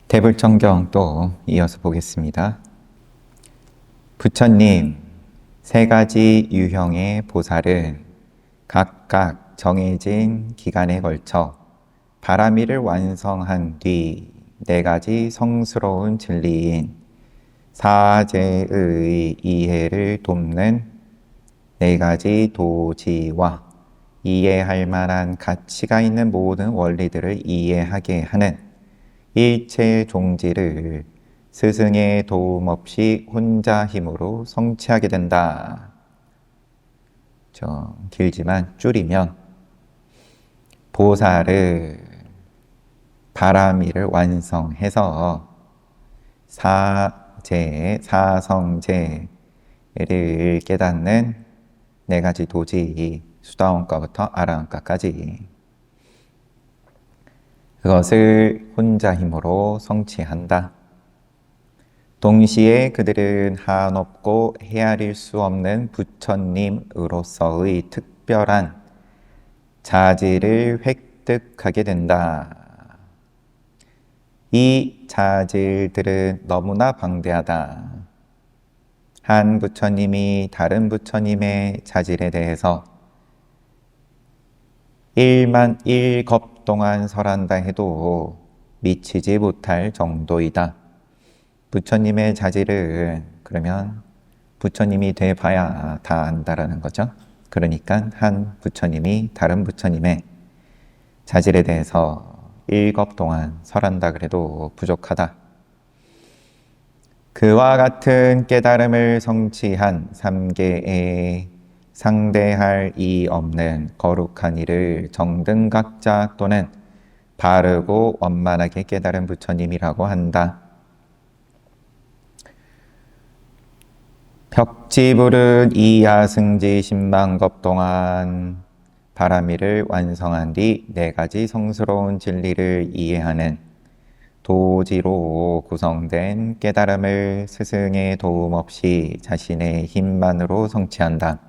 대불청경 또 이어서 보겠습니다. 부처님, 세 가지 유형의 보살은 각각 정해진 기간에 걸쳐 바라미를 완성한 뒤 네 가지 성스러운 진리인 사제의 이해를 돕는 네 가지 도지와 이해할 만한 가치가 있는 모든 원리들을 이해하게 하는 일체 종지를 스승의 도움 없이 혼자 힘으로 성취하게 된다. 길지만 줄이면 보살을 바라미를 완성해서 사성제를 깨닫는 네 가지 도지, 수다원가부터 아라한가까지 그것을 혼자 힘으로 성취한다. 동시에 그들은 한없고 헤아릴 수 없는 부처님으로서의 특별한 자질을 획득하게 된다. 이 자질들은 너무나 방대하다. 한 부처님이 다른 부처님의 자질에 대해서 1만 1겁 동안 설한다 해도 미치지 못할 정도이다. 부처님의 자질은 그러면 부처님이 돼봐야 다 안다라는 거죠. 그러니까 한 부처님이 다른 부처님의 자질에 대해서 1겁 동안 설한다 그래도 부족하다. 그와 같은 깨달음을 성취한 3계에 상대할 이 없는 거룩한 일을 정등각자 또는 바르고 원만하게 깨달은 부처님이라고 한다. 벽지불은 이하승지 10만겁 동안 바라미를 완성한 뒤 네 가지 성스러운 진리를 이해하는 도지로 구성된 깨달음을 스승의 도움 없이 자신의 힘만으로 성취한다.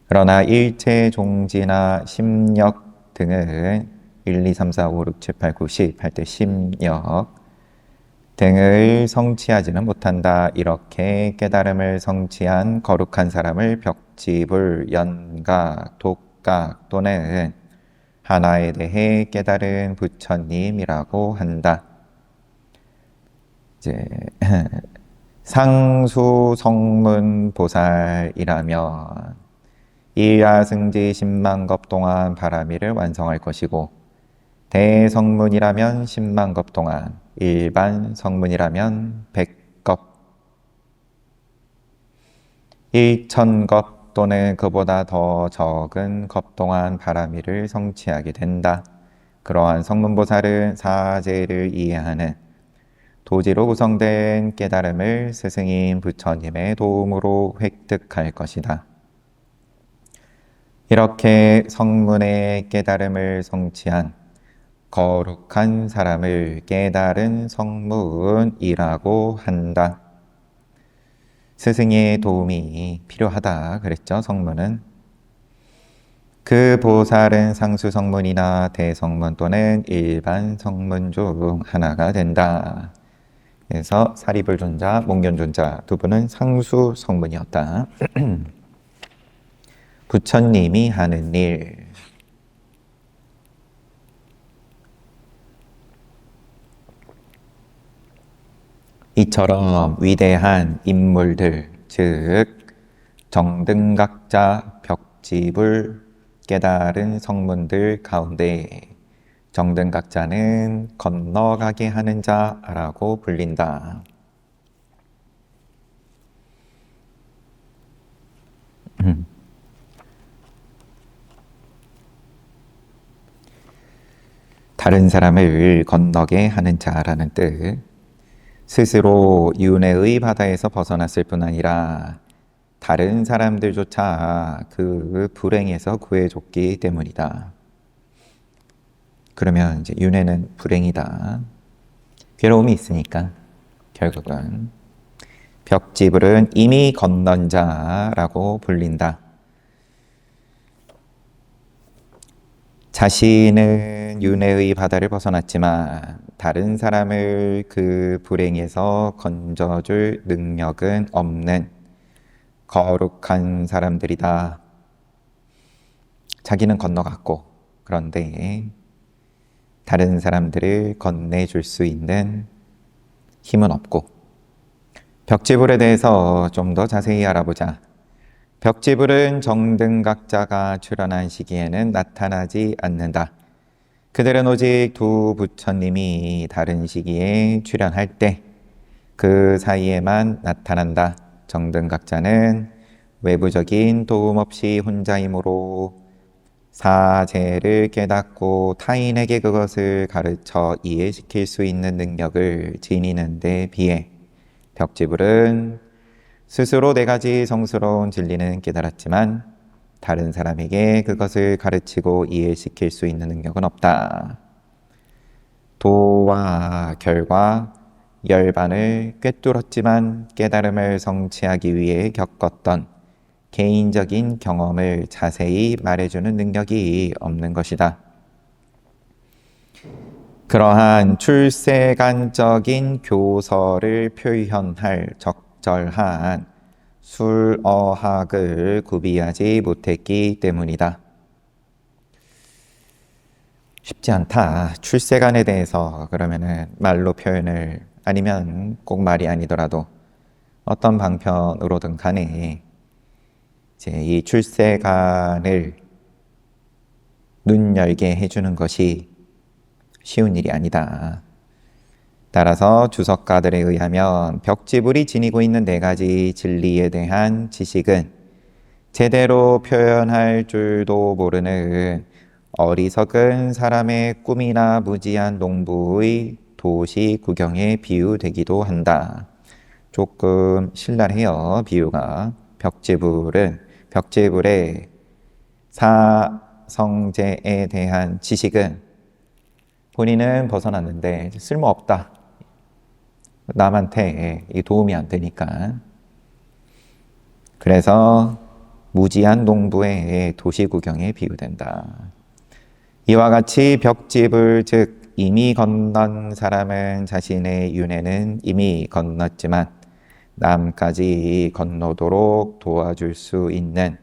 그러나 일체 종지나 심력 등은 1, 2, 3, 4, 5, 6, 7, 8, 9, 10 할 때 심력 등을 성취하지는 못한다. 이렇게 깨달음을 성취한 거룩한 사람을 벽지불, 연각, 독각 또는 하나에 대해 깨달은 부처님이라고 한다. 이제 상수성문보살이라면 일하승지 10만겁 동안 바라미를 완성할 것이고, 대성문이라면 10만겁 동안, 일반 성문이라면 100겁, 1000겁 또는 그보다 더 적은 겁 동안 바라미를 성취하게 된다. 그러한 성문보살은 사제를 이해하는 도지로 구성된 깨달음을 스승인 부처님의 도움으로 획득할 것이다. 이렇게 성문의 깨달음을 성취한 거룩한 사람을 깨달은 성문이라고 한다. 스승의 도움이 필요하다 그랬죠. 성문은. 그 보살은 상수 성문이나 대성문 또는 일반 성문 중 하나가 된다. 그래서 사리불존자, 몽견존자 두 분은 상수 성문이었다. 부처님이 하는 일. 이처럼 위대한 인물들, 즉 정등각자, 벽지불, 깨달은 성문들 가운데 정등각자는 건너가게 하는 자라고 불린다. 다른 사람을 건너게 하는 자라는 뜻. 스스로 윤회의 바다에서 벗어났을 뿐 아니라 다른 사람들조차 그 불행에서 구해줬기 때문이다. 그러면 이제 윤회는 불행이다. 괴로움이 있으니까 결국은 벽지불은 이미 건넌 자라고 불린다. 자신은 윤회의 바다를 벗어났지만 다른 사람을 그 불행에서 건져줄 능력은 없는 거룩한 사람들이다. 자기는 건너갔고, 그런데 다른 사람들을 건네줄 수 있는 힘은 없고, 벽지불에 대해서 좀 더 자세히 알아보자. 벽지불은 정등각자가 출현한 시기에는 나타나지 않는다. 그들은 오직 두 부처님이 다른 시기에 출현할 때 그 사이에만 나타난다. 정등각자는 외부적인 도움 없이 혼자이므로 사제를 깨닫고 타인에게 그것을 가르쳐 이해시킬 수 있는 능력을 지니는 데 비해 벽지불은 스스로 네 가지 성스러운 진리는 깨달았지만 다른 사람에게 그것을 가르치고 이해시킬 수 있는 능력은 없다. 도와 결과, 열반을 꿰뚫었지만 깨달음을 성취하기 위해 겪었던 개인적인 경험을 자세히 말해주는 능력이 없는 것이다. 그러한 출세간적인 교서를 표현할 적절한 술어학을 구비하지 못했기 때문이다. 쉽지 않다. 출세간에 대해서 그러면은 말로 표현을 아니면 꼭 말이 아니더라도 어떤 방편으로든 간에 이제 이 출세간을 눈 열게 해주는 것이 쉬운 일이 아니다. 따라서 주석가들에 의하면 벽지불이 지니고 있는 네 가지 진리에 대한 지식은 제대로 표현할 줄도 모르는 어리석은 사람의 꿈이나 무지한 농부의 도시 구경에 비유되기도 한다. 조금 신랄해요, 비유가. 벽지불의 사성제에 대한 지식은 본인은 벗어났는데 쓸모없다. 남한테 도움이 안 되니까. 그래서 무지한 농부의 도시 구경에 비유된다. 이와 같이 벽지불 즉 이미 건넌 사람은 자신의 윤회는 이미 건넜지만 남까지 건너도록 도와줄 수 있는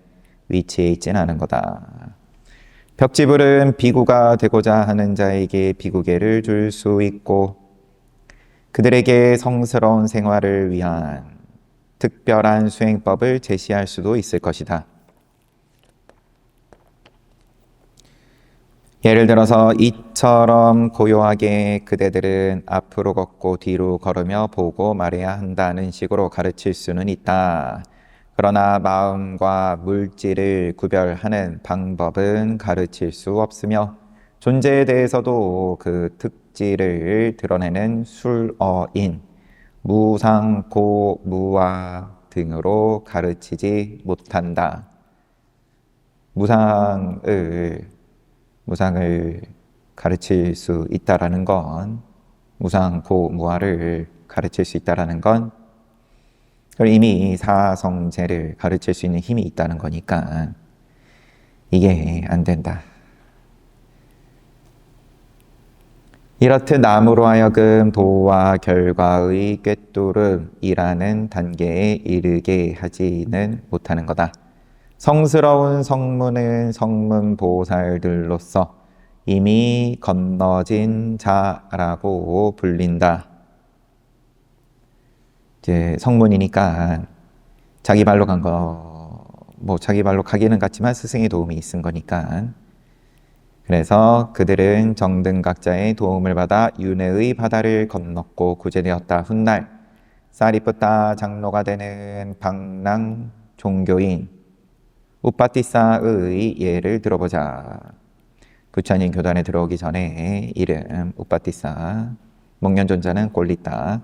위치에 있진 않은 거다. 벽지불은 비구가 되고자 하는 자에게 비구계를 줄 수 있고 그들에게 성스러운 생활을 위한 특별한 수행법을 제시할 수도 있을 것이다. 예를 들어서 이처럼 고요하게 그대들은 앞으로 걷고 뒤로 걸으며 보고 말해야 한다는 식으로 가르칠 수는 있다. 그러나 마음과 물질을 구별하는 방법은 가르칠 수 없으며 존재에 대해서도 그 특질을 드러내는 술어인, 무상고무화 등으로 가르치지 못한다. 무상을 가르칠 수 있다라는 건, 무상고무화를 가르칠 수 있다라는 건 이미 사성제를 가르칠 수 있는 힘이 있다는 거니까 이게 안 된다. 이렇듯 남으로 하여금 도와 결과의 꿰뚫음이라는 단계에 이르게 하지는 못하는 거다. 성스러운 성문은 성문보살들로서 이미 건너진 자라고 불린다. 이제 성문이니까 자기 발로 간 거, 자기 발로 가기는 같지만 스승의 도움이 있은 거니까. 그래서 그들은 정등각자의 도움을 받아 윤회의 바다를 건넜고 구제되었다. 훗날 사리푸타 장로가 되는 방랑 종교인 우빠티사의 예를 들어보자. 부처님 교단에 들어오기 전에 이름 우빠티사, 목련존자는 꼴리따.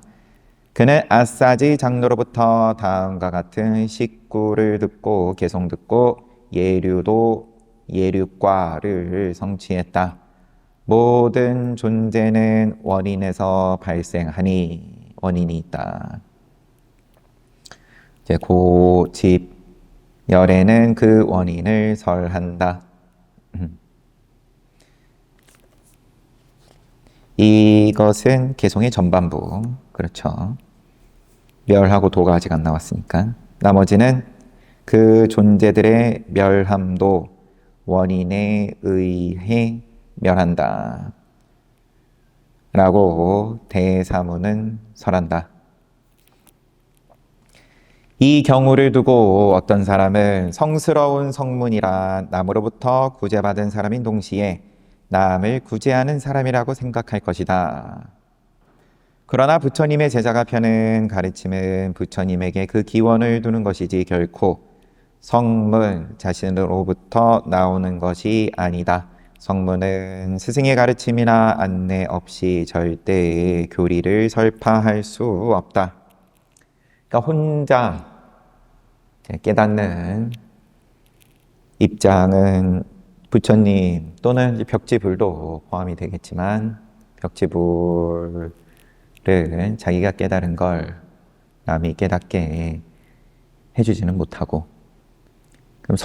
그는 아싸지 장로로부터 다음과 같은 식구를 듣고 개송 듣고 예류과를 성취했다. 모든 존재는 원인에서 발생하니 원인이 있다. 이제 고집 열에는 그 원인을 설한다. 이것은 개송의 전반부. 그렇죠. 멸하고 도가 아직 안 나왔으니까. 나머지는 그 존재들의 멸함도 원인에 의해 멸한다. 라고 대사문은 설한다. 이 경우를 두고 어떤 사람은 성스러운 성문이라 남으로부터 구제받은 사람인 동시에 남을 구제하는 사람이라고 생각할 것이다. 그러나 부처님의 제자가 펴는 가르침은 부처님에게 그 기원을 두는 것이지 결코 성문 자신으로부터 나오는 것이 아니다. 성문은 스승의 가르침이나 안내 없이 절대 교리를 설파할 수 없다. 그러니까 혼자 깨닫는 입장은 부처님 또는 벽지불도 포함이 되겠지만 벽지불은 자기가 깨달은 걸 남이 깨닫게 해주지는 못하고, 그럼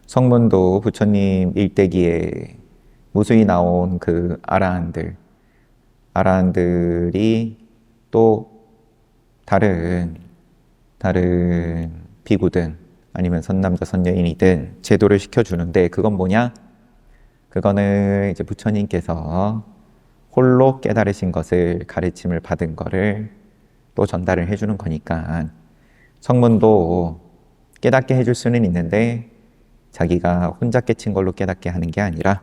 성문도 부처님 일대기에 무수히 나온 그 아라한들이 또 다른 비구든 아니면 선남자 선녀인이든 제도를 시켜주는데, 그건 뭐냐? 그거는 이제 부처님께서 홀로 깨달으신 것을 가르침을 받은 거를 또 전달을 해주는 거니까, 성문도 깨닫게 해줄 수는 있는데 자기가 혼자 깨친 걸로 깨닫게 하는 게 아니라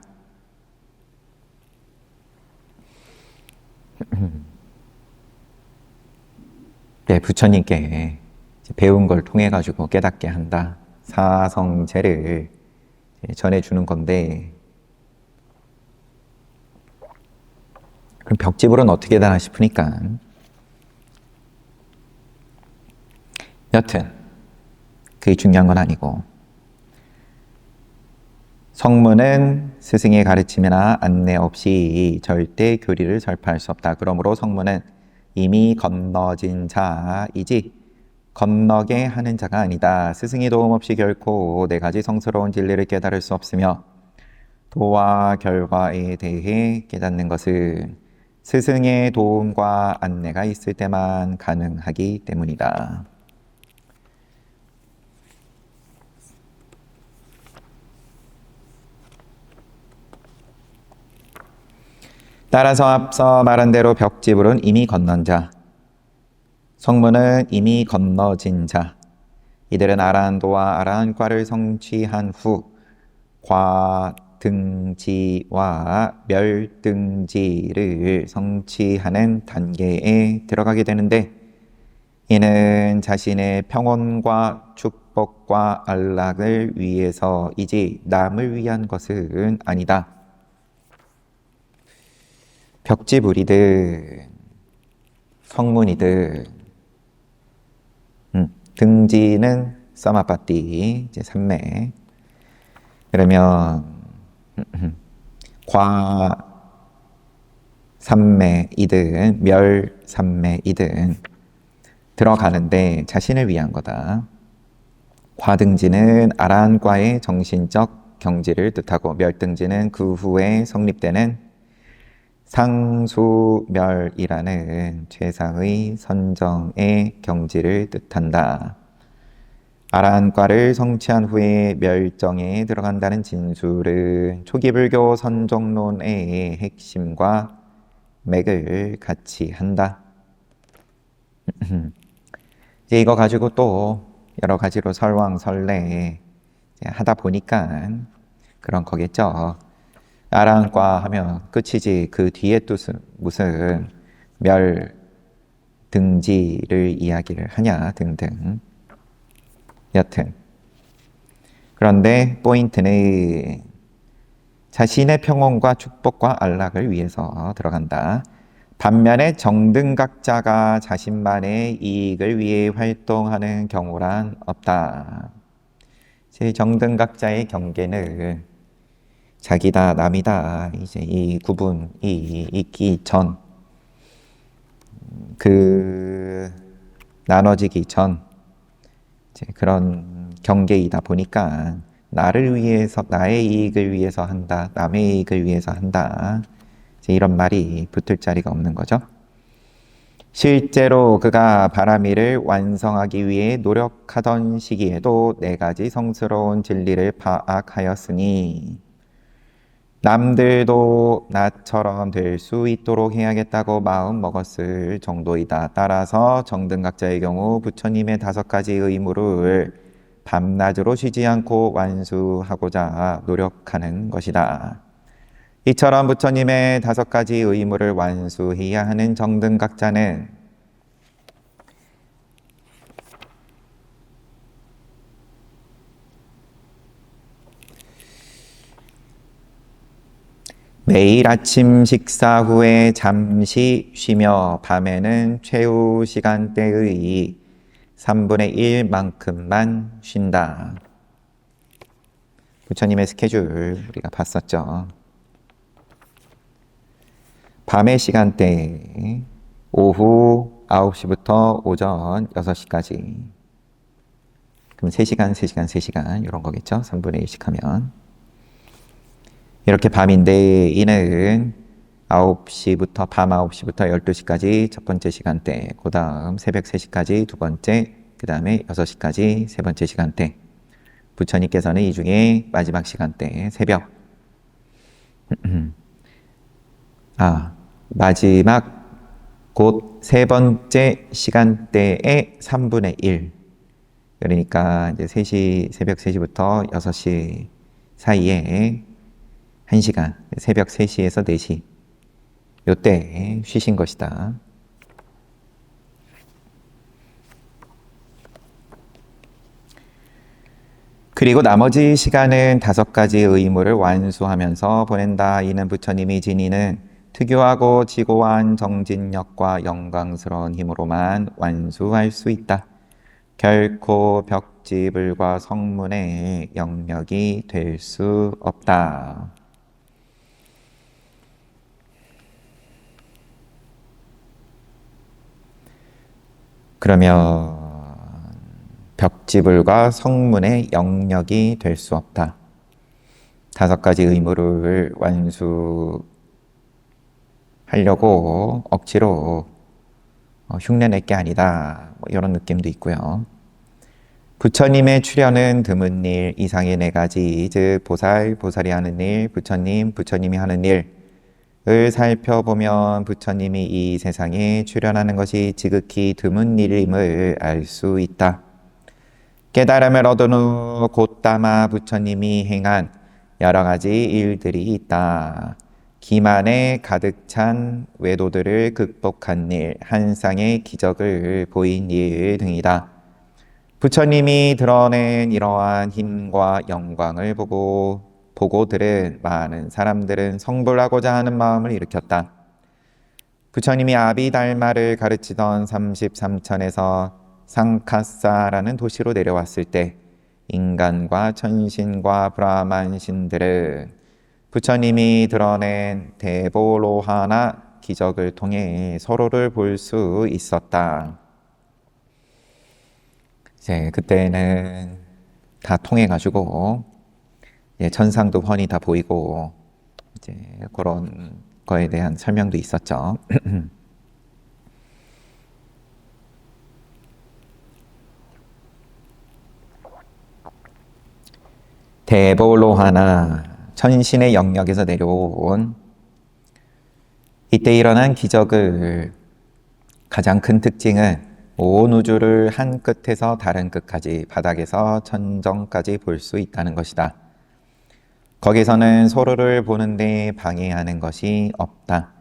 네, 부처님께 배운 걸 통해 가지고 깨닫게 한다. 사성제를 전해주는 건데, 그럼 벽지불은 어떻게 되나 싶으니까 여튼 그게 중요한 건 아니고, 성문은 스승의 가르침이나 안내 없이 절대 교리를 설파할 수 없다. 그러므로 성문은 이미 건너진 자이지 건너게 하는 자가 아니다. 스승의 도움 없이 결코 네 가지 성스러운 진리를 깨달을 수 없으며 도와 결과에 대해 깨닫는 것은 스승의 도움과 안내가 있을 때만 가능하기 때문이다. 따라서 앞서 말한 대로 벽지불은 이미 건넌 자, 성문은 이미 건너진 자, 이들은 아라한도와 아라한과를 성취한 후 과등지와 멸등지를 성취하는 단계에 들어가게 되는데, 이는 자신의 평온과 축복과 안락을 위해서이지 남을 위한 것은 아니다. 벽지불이든 성문이든 등지는 사마파티 이제 삼매. 그러면 과 삼매이든 멸 삼매이든 들어가는데 자신을 위한 거다. 과등지는 아라한과의 정신적 경지를 뜻하고, 멸등지는 그 후에 성립되는 상수멸이라는 최상의 선정의 경지를 뜻한다. 아라한과를 성취한 후에 멸정에 들어간다는 진술은 초기 불교 선정론의 핵심과 맥을 같이 한다. 이제 이거 가지고 또 여러 가지로 설왕설래 하다 보니까 그런 거겠죠. 아라한과 하면 끝이지 그 뒤에 뜻은 무슨 멸 등지를 이야기를 하냐 등등. 여튼 그런데 포인트는 자신의 평온과 축복과 안락을 위해서 들어간다. 반면에 정등각자가 자신만의 이익을 위해 활동하는 경우란 없다. 제 정등각자의 경계는 자기다 남이다 이제 이 구분이 있기 전, 그 나눠지기 전 이제 그런 경계이다 보니까 나를 위해서, 나의 이익을 위해서 한다, 남의 이익을 위해서 한다, 이런 말이 붙을 자리가 없는 거죠. 실제로 그가 바라미를 완성하기 위해 노력하던 시기에도 4가지 성스러운 진리를 파악하였으니 남들도 나처럼 될 수 있도록 해야겠다고 마음 먹었을 정도이다. 따라서 정등각자의 경우 부처님의 5가지 의무를 밤낮으로 쉬지 않고 완수하고자 노력하는 것이다. 이처럼 부처님의 5가지 의무를 완수해야 하는 정등각자는 매일 아침 식사 후에 잠시 쉬며 밤에는 최후 시간대의 3분의 1만큼만 쉰다. 부처님의 스케줄 우리가 봤었죠. 밤의 시간대 오후 9시부터 오전 6시까지. 그럼 3시간, 3시간, 3시간 이런 거겠죠. 3분의 1씩 하면. 이렇게 밤인데 이는 9시부터 밤 9시부터 12시까지 첫 번째 시간대, 그 다음 새벽 3시까지 두 번째, 그 다음에 6시까지 세 번째 시간대. 부처님께서는 이 중에 마지막 시간대 새벽 마지막 곧 세 번째 시간대의 3분의 1. 그러니까 이제 새벽 3시부터 6시 사이에 1시간, 새벽 3시에서 4시 요때 쉬신 것이다. 그리고 나머지 시간은 5가지 의무를 완수하면서 보낸다. 이는 부처님이 지니는 특유하고 지고한 정진력과 영광스러운 힘으로만 완수할 수 있다. 결코 벽지불과 성문의 영역이 될 수 없다. 그러면 벽지불과 성문의 영역이 될 수 없다. 5가지 의무를 완수하려고 억지로 흉내낼 게 아니다. 이런 느낌도 있고요. 부처님의 출현은 드문 일, 이상의 4가지, 즉 보살, 보살이 하는 일, 부처님, 부처님이 하는 일을 살펴보면 부처님이 이 세상에 출현하는 것이 지극히 드문 일임을 알 수 있다. 깨달음을 얻은 후 곧다마 부처님이 행한 여러 가지 일들이 있다. 기만에 가득 찬 외도들을 극복한 일, 한 쌍의 기적을 보인 일 등이다. 부처님이 드러낸 이러한 힘과 영광을 보고 들은 많은 사람들은 성불하고자 하는 마음을 일으켰다. 부처님이 아비달마를 가르치던 33천에서 상카사라는 도시로 내려왔을 때 인간과 천신과 브라만신들은 부처님이 드러낸 대보로하나 기적을 통해 서로를 볼 수 있었다. 이제 그때는 다 통해가지고 천상도 훤히 다 보이고 이제 그런 거에 대한 설명도 있었죠. 대보로하나 천신의 영역에서 내려온 이때 일어난 기적을 가장 큰 특징은 온 우주를 한 끝에서 다른 끝까지, 바닥에서 천정까지 볼 수 있다는 것이다. 거기서는 서로를 보는데 방해하는 것이 없다.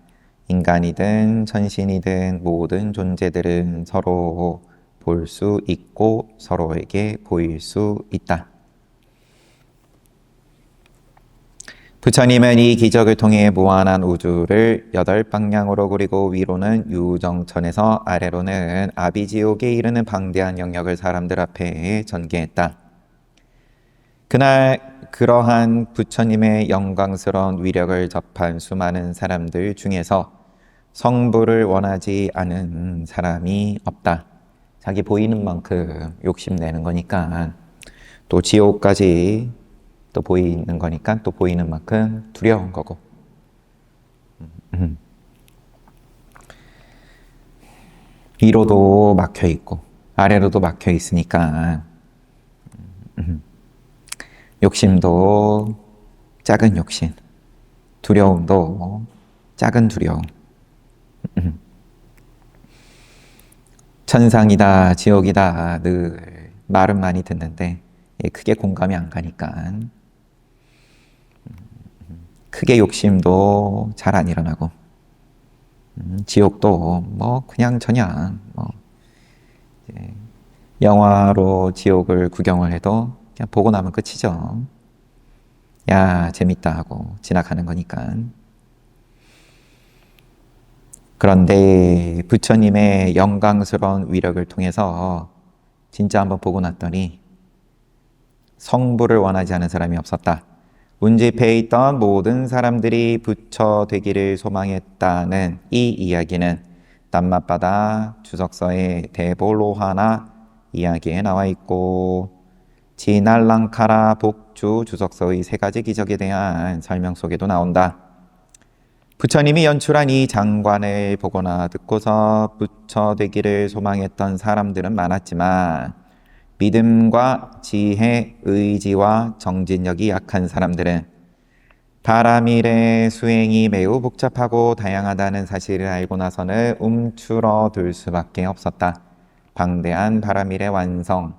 인간이든 천신이든 모든 존재들은 서로 볼 수 있고 서로에게 보일 수 있다. 부처님은 이 기적을 통해 무한한 우주를 8방향으로 그리고 위로는 유정천에서 아래로는 아비지옥에 이르는 방대한 영역을 사람들 앞에 전개했다. 그날 그러한 부처님의 영광스러운 위력을 접한 수많은 사람들 중에서 성불을 원하지 않은 사람이 없다. 자기 보이는 만큼 욕심내는 거니까 또 지옥까지 또 보이는 거니까 또 보이는 만큼 두려운 거고. 위로도 막혀 있고 아래로도 막혀 있으니까 욕심도 작은 욕심, 두려움도 작은 두려움. 천상이다, 지옥이다 늘 말은 많이 듣는데 크게 공감이 안 가니까 크게 욕심도 잘 안 일어나고 지옥도 뭐 그냥 저냥 뭐 영화로 지옥을 구경을 해도 그냥 보고 나면 끝이죠. 야, 재밌다 하고 지나가는 거니까. 그런데 부처님의 영광스러운 위력을 통해서 진짜 한번 보고 났더니 성부를 원하지 않은 사람이 없었다. 운집해 있던 모든 사람들이 부처 되기를 소망했다는 이 이야기는 땀맛바다 주석서의 대보로하나 이야기에 나와 있고 지날랑카라 복주 주석서의 세 가지 기적에 대한 설명 속에도 나온다. 부처님이 연출한 이 장관을 보거나 듣고서 부처 되기를 소망했던 사람들은 많았지만 믿음과 지혜, 의지와 정진력이 약한 사람들은 바라밀의 수행이 매우 복잡하고 다양하다는 사실을 알고 나서는 움츠러들 수밖에 없었다. 방대한 바라밀의 완성,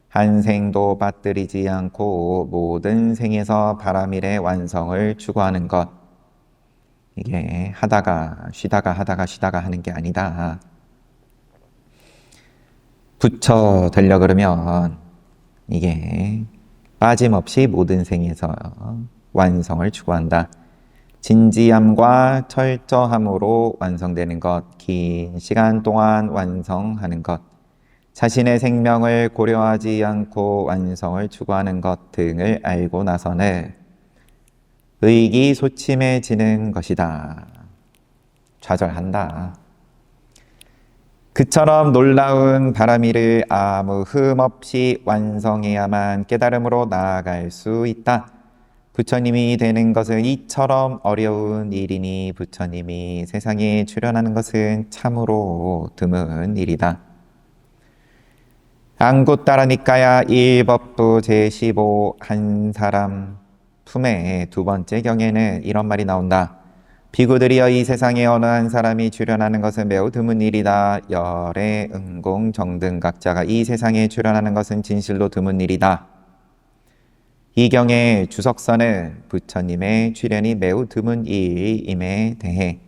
한 생도 빠뜨리지 않고 모든 생에서 바라밀의 완성을 추구하는 것. 이게 하다가 쉬다가 하는 게 아니다. 부처 되려 그러면 이게 빠짐없이 모든 생에서 완성을 추구한다. 진지함과 철저함으로 완성되는 것, 긴 시간 동안 완성하는 것, 자신의 생명을 고려하지 않고 완성을 추구하는 것 등을 알고 나서는 의기소침해지는 것이다. 좌절한다. 그처럼 놀라운 바라밀을 아무 흠 없이 완성해야만 깨달음으로 나아갈 수 있다. 부처님이 되는 것은 이처럼 어려운 일이니 부처님이 세상에 출현하는 것은 참으로 드문 일이다. 안굿따라니까야 1법부 제15 한 사람 품의 두 번째 경에는 이런 말이 나온다. 비구들이여 이 세상에 어느 한 사람이 출현하는 것은 매우 드문 일이다. 열애, 응공, 정등 각자가 이 세상에 출현하는 것은 진실로 드문 일이다. 이 경의 주석서는 부처님의 출현이 매우 드문 일임에 대해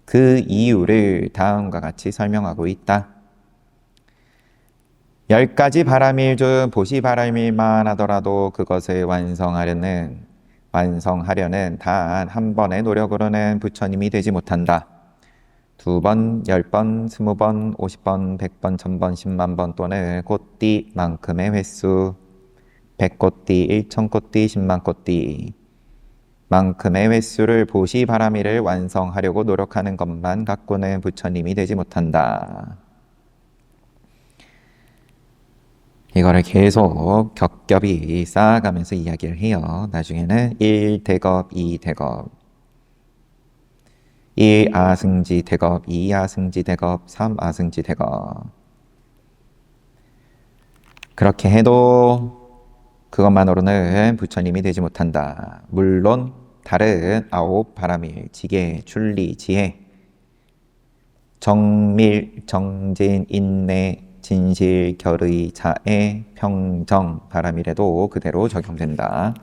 그 이유를 다음과 같이 설명하고 있다. 10가지 바라밀 중 보시바라밀만 하더라도 그것을 완성하려는 단 한 번의 노력으로는 부처님이 되지 못한다. 2번, 10번, 20번, 50번, 100번, 1000번, 10만 번 또는 꽃띠만큼의 횟수 100꽃띠, 1000꽃띠, 10만 꽃띠 만큼의 횟수를 보시바라밀을 완성하려고 노력하는 것만 갖고는 부처님이 되지 못한다. 이거를 계속 겹겹이 쌓아가면서 이야기를 해요. 나중에는 1대겁, 2대겁, 1아승지 대겁, 2아승지 대겁, 3아승지 대겁. 그렇게 해도 그것만으로는 부처님이 되지 못한다. 물론 다른 9 바라밀, 지계, 출리, 지혜, 정밀, 정진, 인내, 진실, 결의, 자애, 평정, 바라밀에도 그대로 적용된다.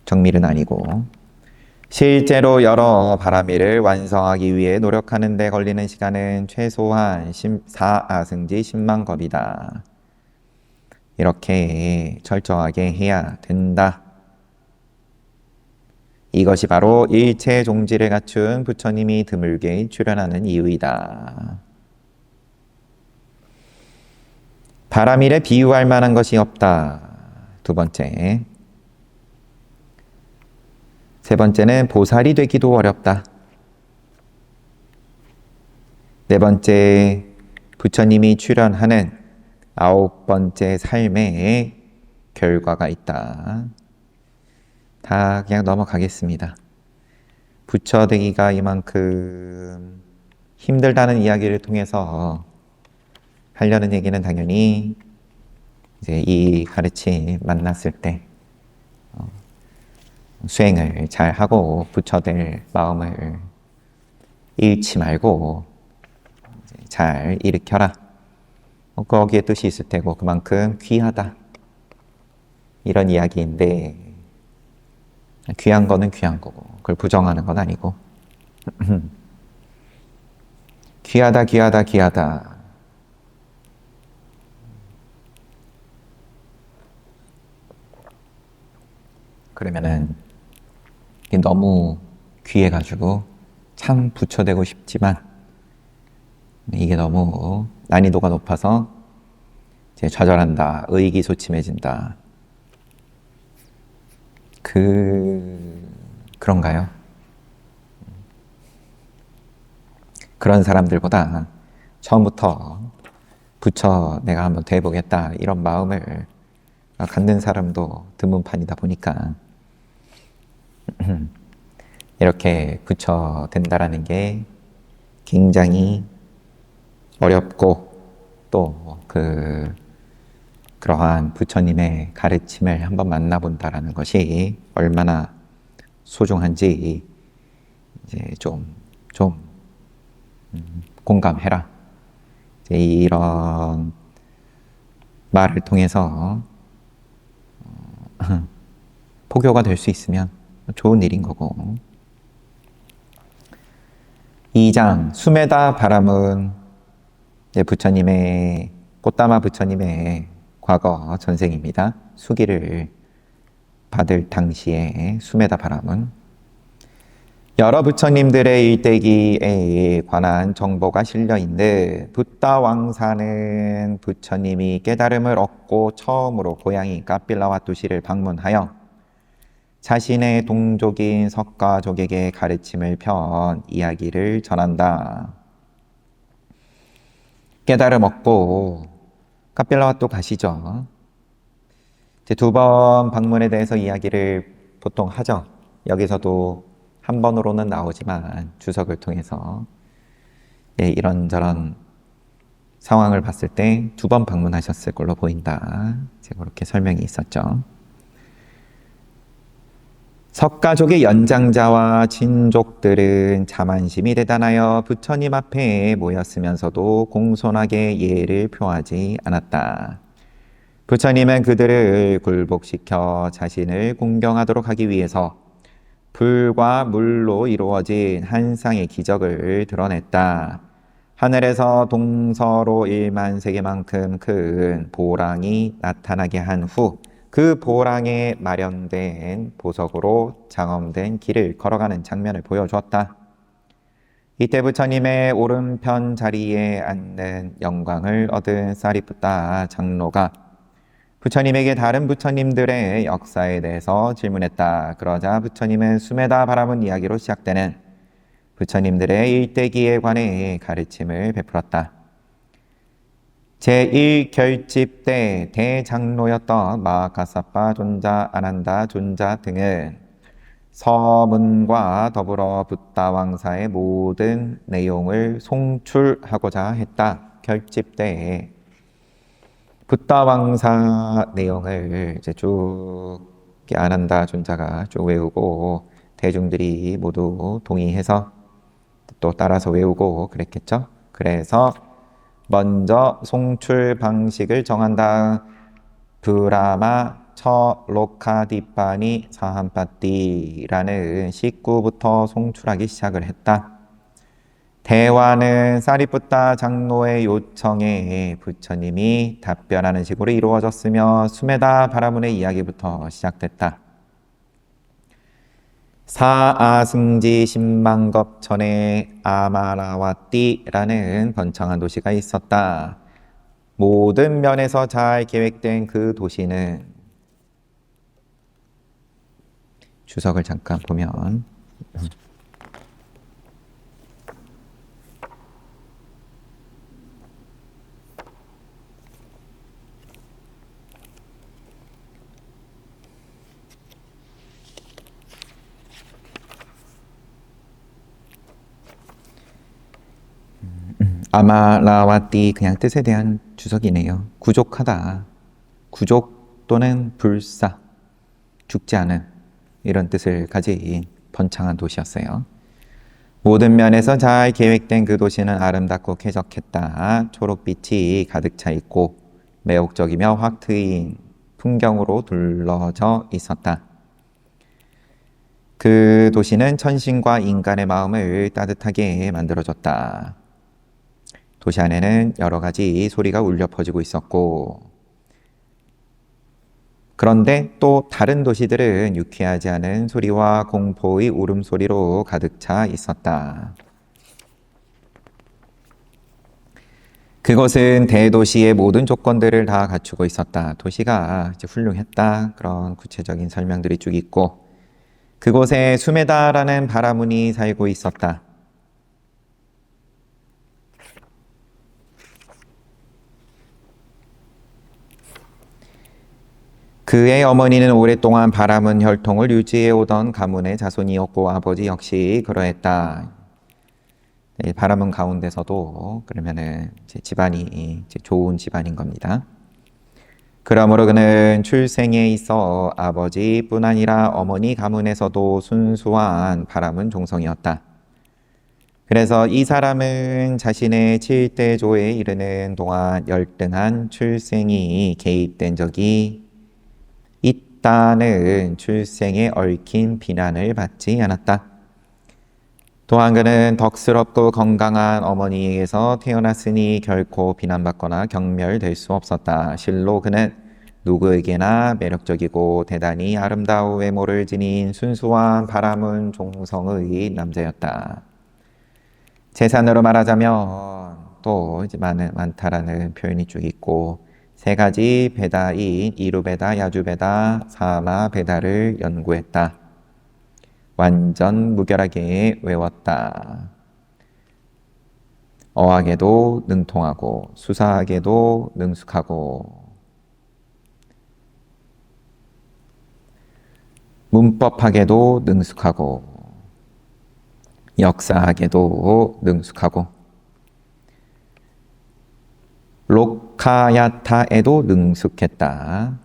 정밀은 아니고 실제로 여러 바라밀을 완성하기 위해 노력하는 데 걸리는 시간은 최소한 4아승지 10만 겁이다. 이렇게 철저하게 해야 된다. 이것이 바로 일체 종지를 갖춘 부처님이 드물게 출현하는 이유이다. 바라밀에 비유할 만한 것이 없다. 2번째. 3번째는 보살이 되기도 어렵다. 4번째, 부처님이 출현하는 9번째 삶의 결과가 있다. 다 그냥 넘어가겠습니다. 부처 되기가 이만큼 힘들다는 이야기를 통해서 하려는 얘기는 당연히 이제 이 가르침 만났을 때 수행을 잘 하고 부처될 마음을 잃지 말고 잘 일으켜라. 거기에 뜻이 있을 테고 그만큼 귀하다. 이런 이야기인데 귀한 거는 귀한 거고 그걸 부정하는 건 아니고 귀하다 귀하다 귀하다. 그러면은 너무 귀해가지고 참 부처되고 싶지만 이게 너무 난이도가 높아서 이제 좌절한다, 의기소침해진다. 그런가요? 그런 사람들보다 처음부터 부처 내가 한번 돼보겠다 이런 마음을 갖는 사람도 드문 판이다 보니까 이렇게 부처 된다라는 게 굉장히 어렵고 또 그러한 부처님의 가르침을 한번 만나본다라는 것이 얼마나 소중한지 이제 좀 공감해라. 이제 이런 말을 통해서 포교가 될 수 있으면 좋은 일인 거고. 2장 수메다 바람은 부처님의 꽃다마 부처님의 과거 전생입니다. 수기를 받을 당시에 수메다 바람은 여러 부처님들의 일대기에 관한 정보가 실려있는 붓다 왕사는 부처님이 깨달음을 얻고 처음으로 고향인 카필라와투시를 방문하여 자신의 동족인 석가족에게 가르침을 편 이야기를 전한다. 깨달음 얻고 카필라와투 가시죠. 이제 2번 방문에 대해서 이야기를 보통 하죠. 여기서도 한 번으로는 나오지만 주석을 통해서 이런저런 상황을 봤을 때 2번 방문하셨을 걸로 보인다. 제가 그렇게 설명이 있었죠. 석가족의 연장자와 친족들은 자만심이 대단하여 부처님 앞에 모였으면서도 공손하게 예를 표하지 않았다. 부처님은 그들을 굴복시켜 자신을 공경하도록 하기 위해서 불과 물로 이루어진 한 쌍의 기적을 드러냈다. 하늘에서 동서로 1만 세계만큼 큰 보랑이 나타나게 한 후 그 보랑에 마련된 보석으로 장엄된 길을 걸어가는 장면을 보여주었다. 이때 부처님의 오른편 자리에 앉는 영광을 얻은 사리푸타 장로가 부처님에게 다른 부처님들의 역사에 대해서 질문했다. 그러자 부처님은 수메다 바라문 이야기로 시작되는 부처님들의 일대기에 관해 가르침을 베풀었다. 제1결집 때 대장로였던 마하카사파 존자, 아난다 존자 등은 서문과 더불어 붓다 왕사의 모든 내용을 송출하고자 했다. 결집 때 붓다 왕사 내용을 이제 쭉 아난다 존자가 쭉 외우고 대중들이 모두 동의해서 또 따라서 외우고 그랬겠죠. 그래서 먼저 송출 방식을 정한다. 브라마 처 로카디파니 사한파띠라는 식구부터 송출하기 시작을 했다. 대화는 사리푸타 장로의 요청에 부처님이 답변하는 식으로 이루어졌으며 수메다 바라문의 이야기부터 시작됐다. 사아승지 10만겁 전에 아마라와띠라는 번창한 도시가 있었다. 모든 면에서 잘 계획된 그 도시는 주석을 잠깐 보면 아마라와띠 그냥 뜻에 대한 주석이네요. 구족하다. 구족 또는 불사, 죽지 않은 이런 뜻을 가진 번창한 도시였어요. 모든 면에서 잘 계획된 그 도시는 아름답고 쾌적했다. 초록빛이 가득 차 있고 매혹적이며 확 트인 풍경으로 둘러져 있었다. 그 도시는 천신과 인간의 마음을 따뜻하게 만들어줬다. 도시 안에는 여러 가지 소리가 울려 퍼지고 있었고, 그런데 또 다른 도시들은 유쾌하지 않은 소리와 공포의 울음소리로 가득 차 있었다. 그것은 대도시의 모든 조건들을 다 갖추고 있었다. 도시가 이제 훌륭했다. 그런 구체적인 설명들이 쭉 있고, 그곳에 수메다라는 바라문이 살고 있었다. 그의 어머니는 오랫동안 바라문 혈통을 유지해 오던 가문의 자손이었고 아버지 역시 그러했다. 바라문 가운데서도 그러면은 집안이 이제 좋은 집안인 겁니다. 그러므로 그는 출생에 있어 아버지뿐 아니라 어머니 가문에서도 순수한 바라문 종성이었다. 그래서 이 사람은 자신의 7대 조에 이르는 동안 열등한 출생이 개입된 적이 있다는 출생에 얽힌 비난을 받지 않았다. 또한 그는 덕스럽고 건강한 어머니에게서 태어났으니 결코 비난받거나 경멸될 수 없었다. 실로 그는 누구에게나 매력적이고 대단히 아름다운 외모를 지닌 순수한 바라문 종성의 남자였다. 재산으로 말하자면 또 이제 많다라는 표현이 쭉 있고 세 가지 베다인 이루베다, 야주베다, 사마베다를 연구했다. 완전 무결하게 외웠다. 어학에도 능통하고 수사학에도 능숙하고 문법학에도 능숙하고 역사학에도 능숙하고 로카야타에도 능숙했다.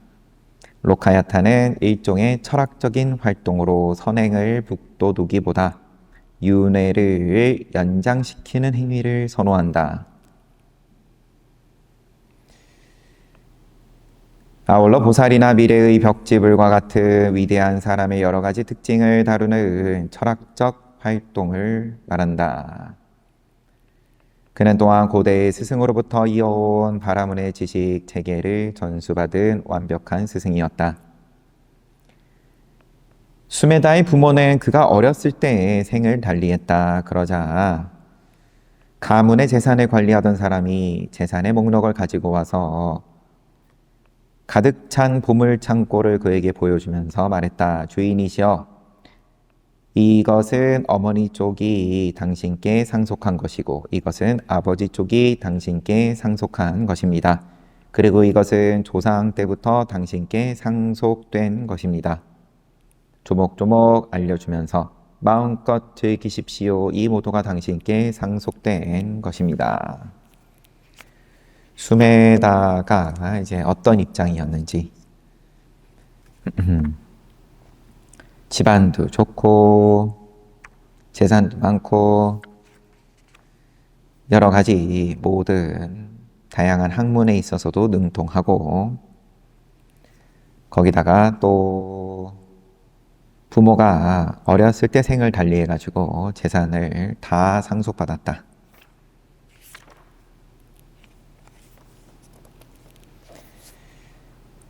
로카야타는 일종의 철학적인 활동으로 선행을 북돋우기보다 윤회를 연장시키는 행위를 선호한다. 아울러 보살이나 미래의 벽지불과 같은 위대한 사람의 여러 가지 특징을 다루는 철학적 활동을 말한다. 그는 또한 고대의 스승으로부터 이어온 바라문의 지식 체계를 전수받은 완벽한 스승이었다. 수메다의 부모는 그가 어렸을 때에 생을 달리했다. 그러자 가문의 재산을 관리하던 사람이 재산의 목록을 가지고 와서 가득 찬 보물 창고를 그에게 보여주면서 말했다. 주인이시여, 이것은 어머니 쪽이 당신께 상속한 것이고 이것은 아버지 쪽이 당신께 상속한 것입니다. 그리고 이것은 조상 때부터 당신께 상속된 것입니다. 조목조목 알려주면서 마음껏 즐기십시오. 이 모두가 당신께 상속된 것입니다. 수메다가 이제 어떤 입장이었는지 집안도 좋고 재산도 많고 여러 가지 모든 다양한 학문에 있어서도 능통하고 거기다가 또 부모가 어렸을 때 생을 달리해가지고 재산을 다 상속받았다.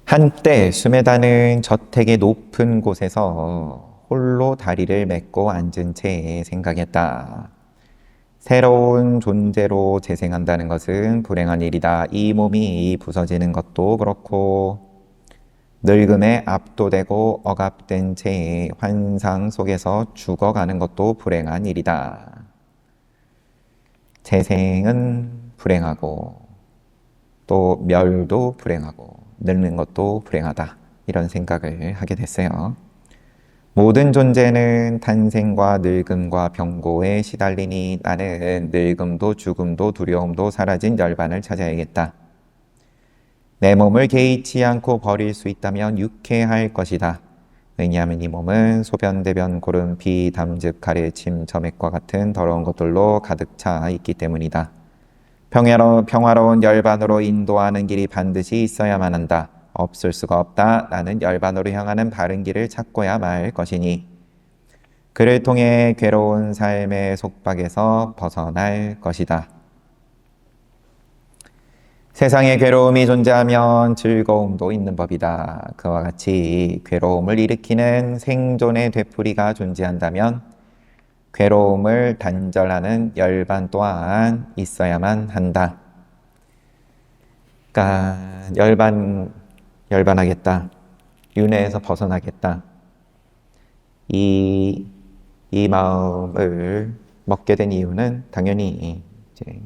한때 수메다는 저택의 높은 곳에서 홀로 다리를 맺고 앉은 채 생각했다. 새로운 존재로 재생한다는 것은 불행한 일이다. 이 몸이 부서지는 것도 그렇고 늙음에 압도되고 억압된 채 환상 속에서 죽어가는 것도 불행한 일이다. 재생은 불행하고 또 멸도 불행하고 늙는 것도 불행하다. 이런 생각을 하게 됐어요. 모든 존재는 탄생과 늙음과 병고에 시달리니 나는 늙음도 죽음도 두려움도 사라진 열반을 찾아야겠다. 내 몸을 개의치 않고 버릴 수 있다면 유쾌할 것이다. 왜냐하면 이 몸은 소변, 대변, 고름, 피, 담즙, 가래, 침, 점액과 같은 더러운 것들로 가득 차 있기 때문이다. 평화로운 열반으로 인도하는 길이 반드시 있어야만 한다. 없을 수가 없다. 나는 열반으로 향하는 바른 길을 찾고야 말 것이니 그를 통해 괴로운 삶의 속박에서 벗어날 것이다. 세상에 괴로움이 존재하면 즐거움도 있는 법이다. 그와 같이 괴로움을 일으키는 생존의 되풀이가 존재한다면 괴로움을 단절하는 열반 또한 있어야만 한다. 그러니까 열반하겠다. 윤회에서 벗어나겠다. 이 마음을 먹게 된 이유는 당연히 이제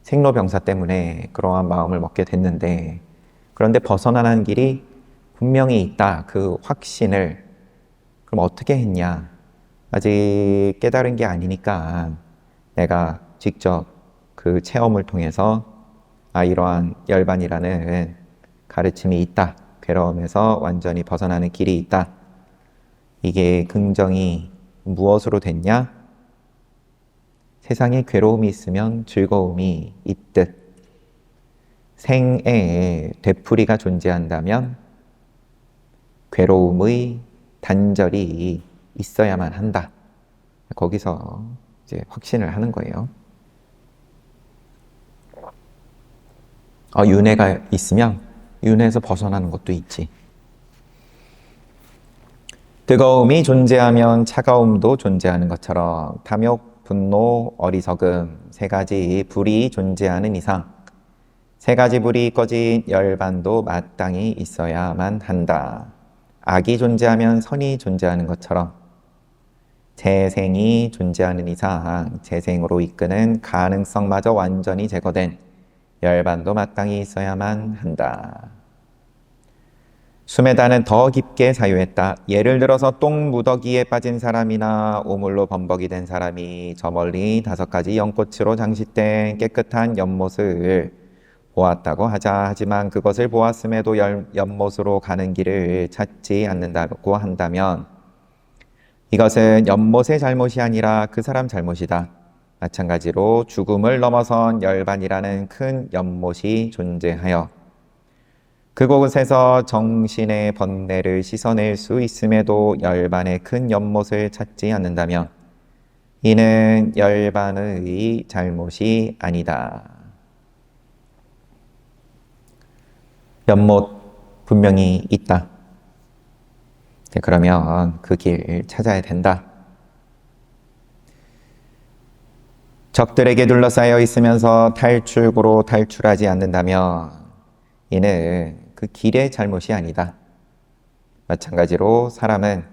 생로병사 때문에 그러한 마음을 먹게 됐는데, 그런데 벗어나는 길이 분명히 있다. 그 확신을 그럼 어떻게 했냐? 아직 깨달은 게 아니니까 내가 직접 그 체험을 통해서 이러한 열반이라는 가르침이 있다. 괴로움에서 완전히 벗어나는 길이 있다. 이게 긍정이 무엇으로 됐냐? 세상에 괴로움이 있으면 즐거움이 있듯 생애에 되풀이가 존재한다면 괴로움의 단절이 있어야만 한다. 거기서 이제 확신을 하는 거예요. 윤회가 있으면 윤회에서 벗어나는 것도 있지. 뜨거움이 존재하면 차가움도 존재하는 것처럼 탐욕, 분노, 어리석음 세 가지 불이 존재하는 이상 세 가지 불이 꺼진 열반도 마땅히 있어야만 한다. 악이 존재하면 선이 존재하는 것처럼 재생이 존재하는 이상 재생으로 이끄는 가능성마저 완전히 제거된 열반도 마땅히 있어야만 한다. 수메다는 더 깊게 사유했다. 예를 들어서 똥무더기에 빠진 사람이나 오물로 범벅이 된 사람이 저 멀리 5가지 연꽃으로 장식된 깨끗한 연못을 보았다고 하자. 하지만 그것을 보았음에도 연못으로 가는 길을 찾지 않는다고 한다면 이것은 연못의 잘못이 아니라 그 사람 잘못이다. 마찬가지로 죽음을 넘어선 열반이라는 큰 연못이 존재하여 그곳에서 정신의 번뇌를 씻어낼 수 있음에도 열반의 큰 연못을 찾지 않는다면 이는 열반의 잘못이 아니다. 연못 분명히 있다. 그러면 그 길 찾아야 된다. 적들에게 둘러싸여 있으면서 탈출구로 탈출하지 않는다면 이는 그 길의 잘못이 아니다. 마찬가지로 사람은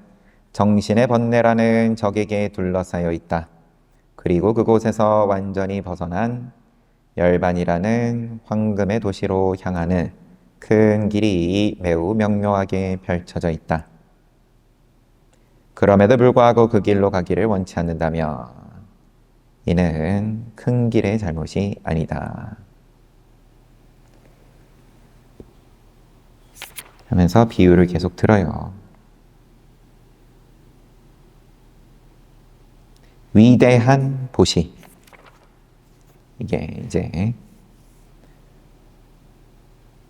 정신의 번뇌라는 적에게 둘러싸여 있다. 그리고 그곳에서 완전히 벗어난 열반이라는 황금의 도시로 향하는 큰 길이 매우 명료하게 펼쳐져 있다. 그럼에도 불구하고 그 길로 가기를 원치 않는다면 이는 큰 길의 잘못이 아니다. 하면서 비유를 계속 들어요. 위대한 보시. 이게 이제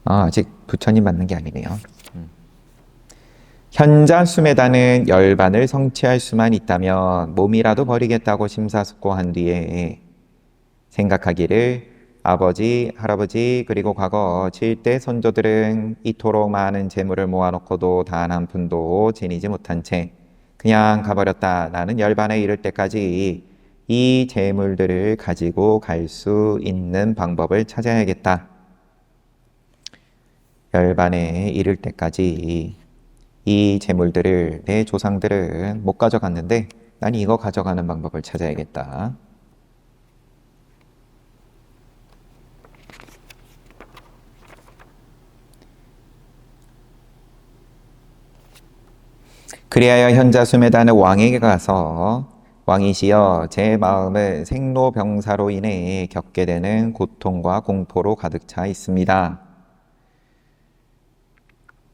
아직 부처님 맞는 게 아니네요. 현자 수메다는 열반을 성취할 수만 있다면 몸이라도 버리겠다고 심사숙고한 뒤에 생각하기를 아버지, 할아버지, 그리고 과거 7대 선조들은 이토록 많은 재물을 모아놓고도 단 한 푼도 지니지 못한 채 그냥 가버렸다. 나는 열반에 이를 때까지 이 재물들을 가지고 갈 수 있는 방법을 찾아야겠다. 열반에 이를 때까지 이 재물들을 내 조상들은 못 가져갔는데 난 이거 가져가는 방법을 찾아야겠다. 그리하여 현자수메다는 왕에게 가서 왕이시여 제 마음은 생로병사로 인해 겪게 되는 고통과 공포로 가득 차 있습니다.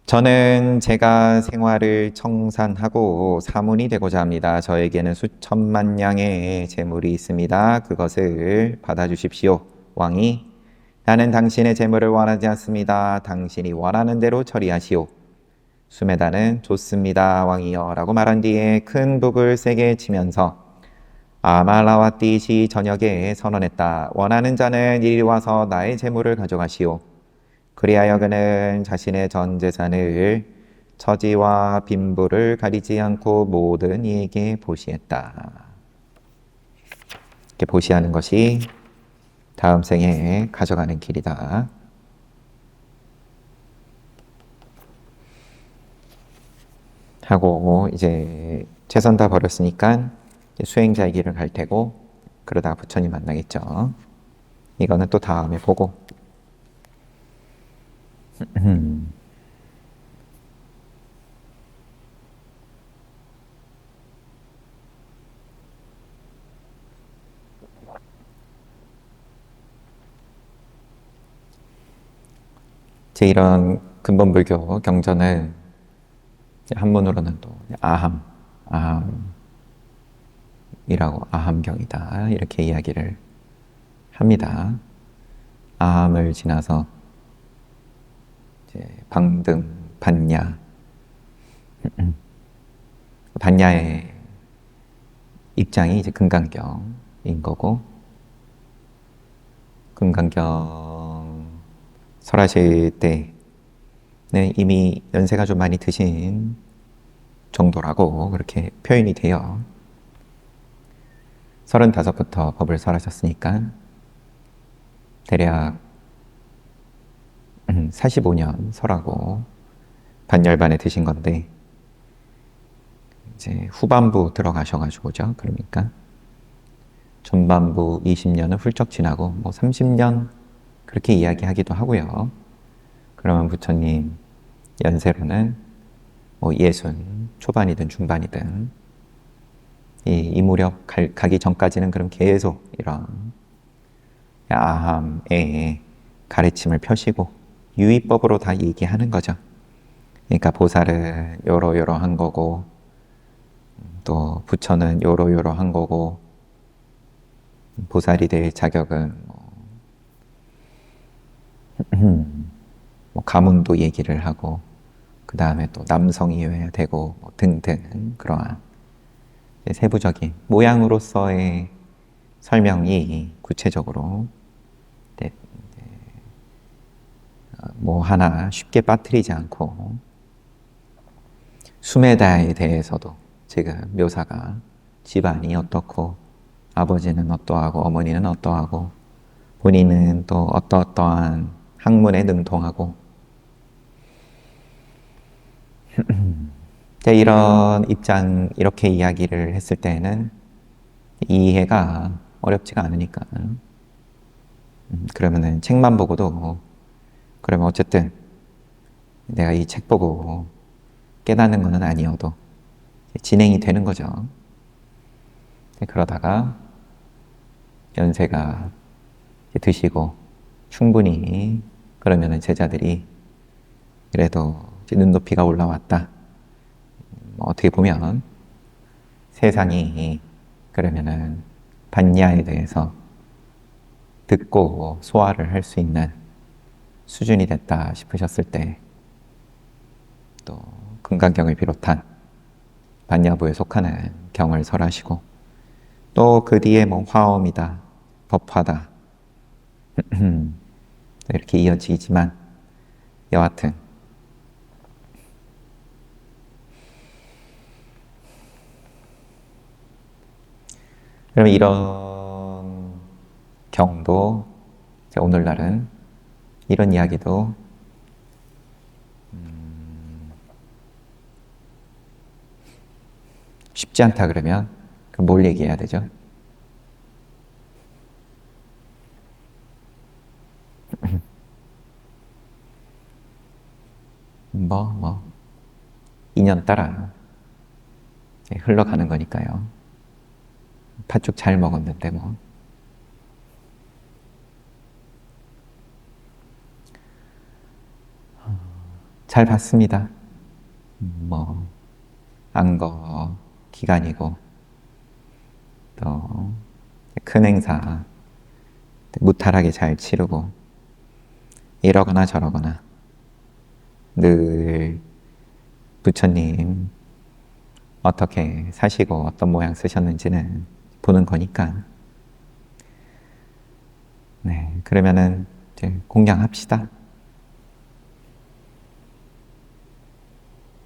저는 제가 생활을 청산하고 사문이 되고자 합니다. 저에게는 수천만 양의 재물이 있습니다. 그것을 받아주십시오. 왕이 나는 당신의 재물을 원하지 않습니다. 당신이 원하는 대로 처리하시오. 수메다는 좋습니다 왕이여 라고 말한 뒤에 큰 북을 세게 치면서 아말라와띠시 저녁에 선언했다. 원하는 자는 이리 와서 나의 재물을 가져가시오. 그리하여 그는 자신의 전 재산을 처지와 빈부를 가리지 않고 모든 이에게 보시했다. 이렇게 보시하는 것이 다음 생에 가져가는 길이다. 하고 이제 최선 다 버렸으니까 수행자의 길을 갈 테고 그러다가 부처님 만나겠죠. 이거는 또 다음에 보고 제 이런 근본불교 경전을 한문으로는 또 아함이라고 아함경이다 이렇게 이야기를 합니다. 아함을 지나서 이제 방등, 반야, 반야의 입장이 이제 금강경인 거고, 금강경 설하실 때는 이미 연세가 좀 많이 드신 정도라고 그렇게 표현이 돼요. 35부터 법을 설하셨으니까 대략 45년 설하고 반열반에 드신 건데 이제 후반부 들어가셔가지고죠. 그러니까 전반부 20년은 훌쩍 지나고 뭐 30년 그렇게 이야기하기도 하고요. 그러면 부처님 연세로는 뭐 60 초반이든 중반이든 이 무렵 가기 전까지는 그럼 계속 이런 아함의 가르침을 펴시고 유의법으로 다 얘기하는 거죠. 그러니까 보살은 요러요러한 거고 또 부처는 요러요러한 거고 보살이 될 자격은 뭐 가문도 얘기를 하고 그 다음에 또 남성이어야 되고 뭐 등등 그러한 세부적인 모양으로서의 설명이 구체적으로 뭐 하나 쉽게 빠뜨리지 않고 수메다에 대해서도 지금 묘사가 집안이 어떻고 아버지는 어떠하고 어머니는 어떠하고 본인은 또 어떠한 학문에 능통하고 이런 입장 이렇게 이야기를 했을 때는 이해가 어렵지가 않으니까 그러면은 책만 보고도 그러면 어쨌든 내가 이 책 보고 깨닫는 것은 아니어도 진행이 되는 거죠. 그러다가 연세가 드시고 충분히 그러면은 제자들이 그래도 눈높이가 올라왔다. 어떻게 보면 세상이 그러면은 반야에 대해서 듣고 소화를 할 수 있는 수준이 됐다 싶으셨을 때 또 금강경을 비롯한 반야부에 속하는 경을 설하시고 또 그 뒤에 뭐 화엄이다, 법화다 이렇게 이어지지만 여하튼 그럼 이런 경도 오늘날은 이런 이야기도 쉽지 않다 그러면 그럼 뭘 얘기해야 되죠? 인연 따라 흘러가는 거니까요. 팥죽 잘 먹었는데 뭐. 잘 봤습니다. 뭐 안거 기간이고 또 큰 행사 무탈하게 잘 치르고 이러거나 저러거나 늘 부처님 어떻게 사시고 어떤 모양 쓰셨는지는 보는 거니까. 네, 그러면은 이제 공양합시다.